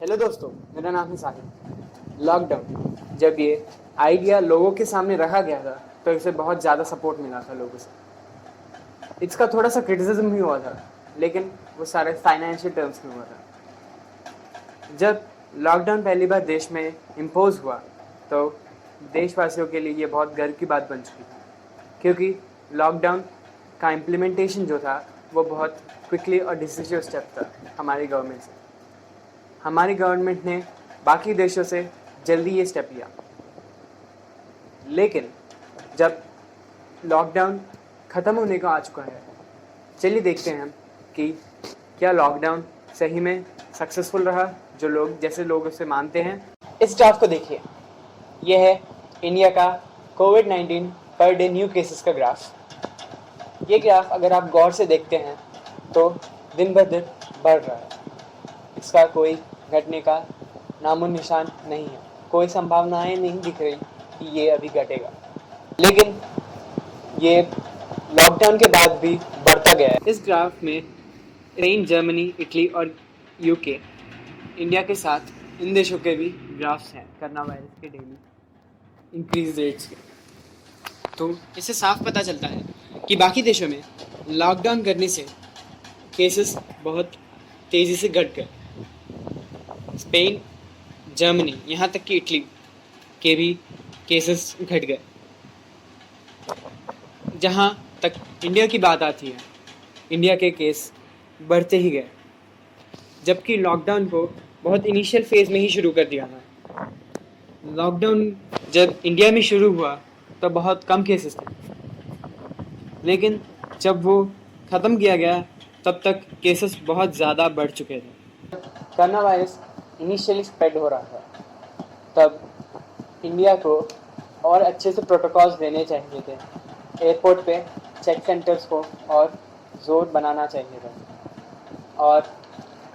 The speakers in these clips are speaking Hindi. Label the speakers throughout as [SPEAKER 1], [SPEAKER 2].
[SPEAKER 1] हेलो दोस्तों, मेरा नाम है साहिल। लॉकडाउन जब ये आइडिया लोगों के सामने रखा गया था तो इसे बहुत ज़्यादा सपोर्ट मिला था लोगों से। इसका थोड़ा सा क्रिटिसिज्म भी हुआ था, लेकिन वो सारे फाइनेंशियल टर्म्स में हुआ था। जब लॉकडाउन पहली बार देश में इम्पोज हुआ तो देशवासियों के लिए ये बहुत गर्व की बात बन चुकी थी, क्योंकि लॉकडाउन का इम्प्लीमेंटेशन जो था वो बहुत क्विकली और डिसिसिव स्टेप था हमारी गवर्नमेंट से। हमारी गवर्नमेंट ने बाकी देशों से जल्दी ये स्टेप लिया, लेकिन जब लॉकडाउन ख़त्म होने को आ चुका है, चलिए देखते हैं कि क्या लॉकडाउन सही में सक्सेसफुल रहा जो लोग उसे मानते हैं। इस ग्राफ को देखिए, यह है इंडिया का कोविड-19 पर डे न्यू केसेस का ग्राफ। ये ग्राफ अगर आप गौर से देखते हैं तो दिन ब दिन बढ़ रहा है। इसका कोई घटने का नामो निशान नहीं है, कोई संभावनाएं नहीं दिख रही कि ये अभी घटेगा, लेकिन ये लॉकडाउन के बाद भी बढ़ता गया है। इस ग्राफ में स्पेन, जर्मनी, इटली और यूके, इंडिया के साथ इन देशों के भी ग्राफ्स हैं कोरोना वायरस के डेली इंक्रीज रेट्स के। तो इससे साफ पता चलता है कि बाकी देशों में लॉकडाउन करने से केसेस बहुत तेज़ी से घट गए। स्पेन, जर्मनी, यहाँ तक कि इटली के भी केसेस घट गए। जहाँ तक इंडिया की बात आती है, इंडिया के केस बढ़ते ही गए, जबकि लॉकडाउन को बहुत इनिशियल फेज़ में ही शुरू कर दिया था। लॉकडाउन जब इंडिया में शुरू हुआ तो बहुत कम केसेस थे, लेकिन जब वो ख़त्म किया गया तब तक केसेस बहुत ज़्यादा बढ़ चुके थे। कोरोना वायरस इनिशियली स्प्रेड हो रहा था, तब इंडिया को और अच्छे से प्रोटोकॉल्स देने चाहिए थे। एयरपोर्ट पे चेक सेंटर्स को और ज़ोर बनाना चाहिए था और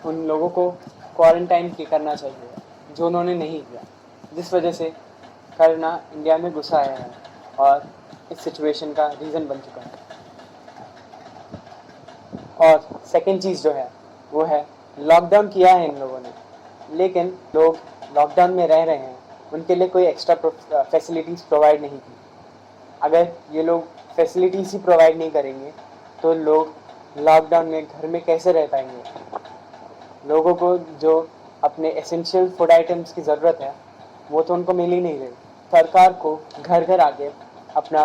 [SPEAKER 1] उन लोगों को क्वारंटाइन करना चाहिए, जो उन्होंने नहीं किया, जिस वजह से कोरोना इंडिया में घुसा आया है और इस सिचुएशन का रीज़न बन चुका है। और सेकेंड चीज़ जो है वो है लॉकडाउन किया है इन लोगों ने, लेकिन लोग लॉकडाउन में रह रहे हैं, उनके लिए कोई एक्स्ट्रा फैसिलिटीज़ प्रोवाइड नहीं की। अगर ये लोग फैसिलिटीज़ ही प्रोवाइड नहीं करेंगे तो लोग लॉकडाउन में घर में कैसे रह पाएंगे। लोगों को जो अपने एसेंशियल फूड आइटम्स की ज़रूरत है वो तो उनको मिल ही नहीं रही। सरकार को घर घर आके अपना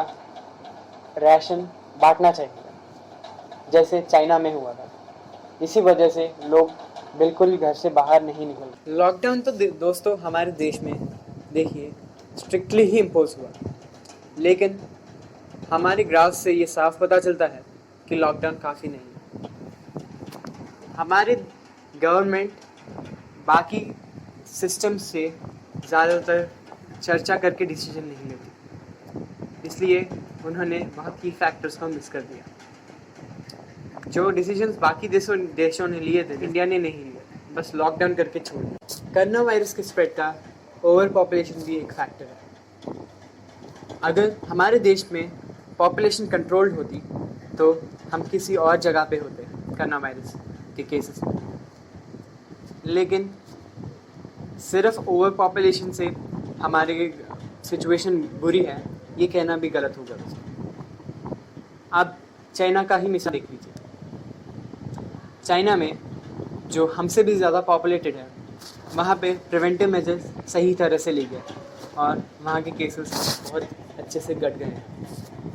[SPEAKER 1] राशन बांटना चाहिए, जैसे चाइना में हुआ था। इसी वजह से लोग बिल्कुल घर से बाहर नहीं निकल। लॉकडाउन तो दोस्तों हमारे देश में देखिए स्ट्रिक्टली ही इम्पोज हुआ, लेकिन हमारे ग्राफ से ये साफ पता चलता है कि लॉकडाउन काफ़ी नहीं है। हमारे गवर्नमेंट बाकी सिस्टम से ज़्यादातर चर्चा करके डिसीजन नहीं लेती, इसलिए उन्होंने बहुत की फैक्टर्स को मिस कर दिया। जो डिसीजंस बाकी देशों ने लिए थे, इंडिया ने नहीं लिए, बस लॉकडाउन करके छोड़ दिया। कोरोना वायरस के स्प्रेड का ओवर पॉपुलेशन भी एक फैक्टर है। अगर हमारे देश में पॉपुलेशन कंट्रोल्ड होती तो हम किसी और जगह पे होते कोरोना वायरस के केसेस में, लेकिन सिर्फ ओवर पॉपुलेशन से हमारी सिचुएशन बुरी है ये कहना भी गलत होगा। आप चाइना का ही मिसाल देख लीजिए। चाइना में जो हमसे भी ज़्यादा पॉपुलेटेड है, वहाँ पे प्रिवेंटिव मेजर्स सही तरह से लिए गए और वहाँ के केसेस बहुत अच्छे से घट गए हैं।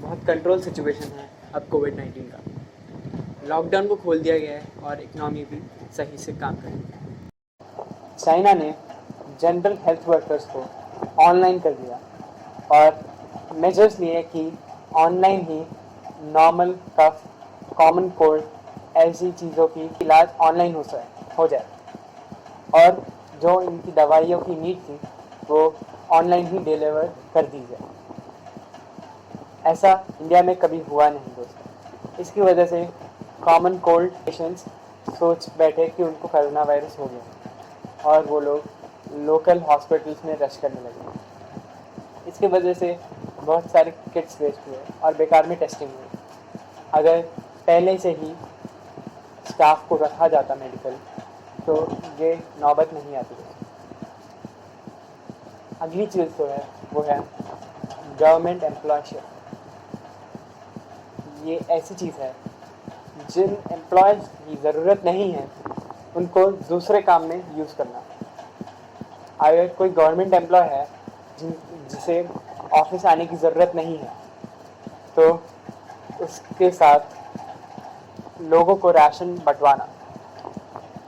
[SPEAKER 1] बहुत कंट्रोल सिचुएशन है अब कोविड-19 का। लॉकडाउन को खोल दिया गया है और इकनॉमी भी सही से काम कर रही है। चाइना ने जनरल हेल्थ वर्कर्स को ऑनलाइन कर दिया और मेजर्स लिए कि ऑनलाइन ही नॉर्मल कफ, कॉमन कोल्ड, ऐसी चीज़ों की इलाज ऑनलाइन हो जाए और जो इनकी दवाइयों की नीड थी वो ऑनलाइन ही डिलीवर कर दी जाए। ऐसा इंडिया में कभी हुआ नहीं दोस्तों। इसकी वजह से कॉमन कोल्ड पेशेंट्स सोच बैठे कि उनको कोरोना वायरस हो गया और वो लोग लोकल हॉस्पिटल्स में रश करने लगे। इसकी वजह से बहुत सारे किट्स वेस्ट हुए और बेकार में टेस्टिंग हुई। अगर पहले से ही स्टाफ को रखा जाता मेडिकल तो ये नौबत नहीं आती है। अगली चीज़ जो है वो है गवर्नमेंट एम्प्लॉयशिप। ये ऐसी चीज़ है जिन एम्प्लॉयज़ की ज़रूरत नहीं है उनको दूसरे काम में यूज़ करना। अगर कोई गवर्नमेंट एम्प्लॉय है जिसे ऑफिस आने की ज़रूरत नहीं है तो उसके साथ लोगों को राशन बंटवाना,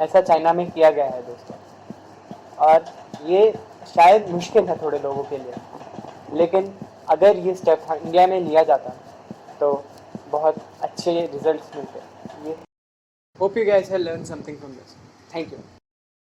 [SPEAKER 1] ऐसा चाइना में किया गया है दोस्तों। और ये शायद मुश्किल है थोड़े लोगों के लिए, लेकिन अगर ये स्टेप इंडिया में लिया जाता तो बहुत अच्छे रिजल्ट्स मिलते। ये hope you guys have learn something from this. Thank you.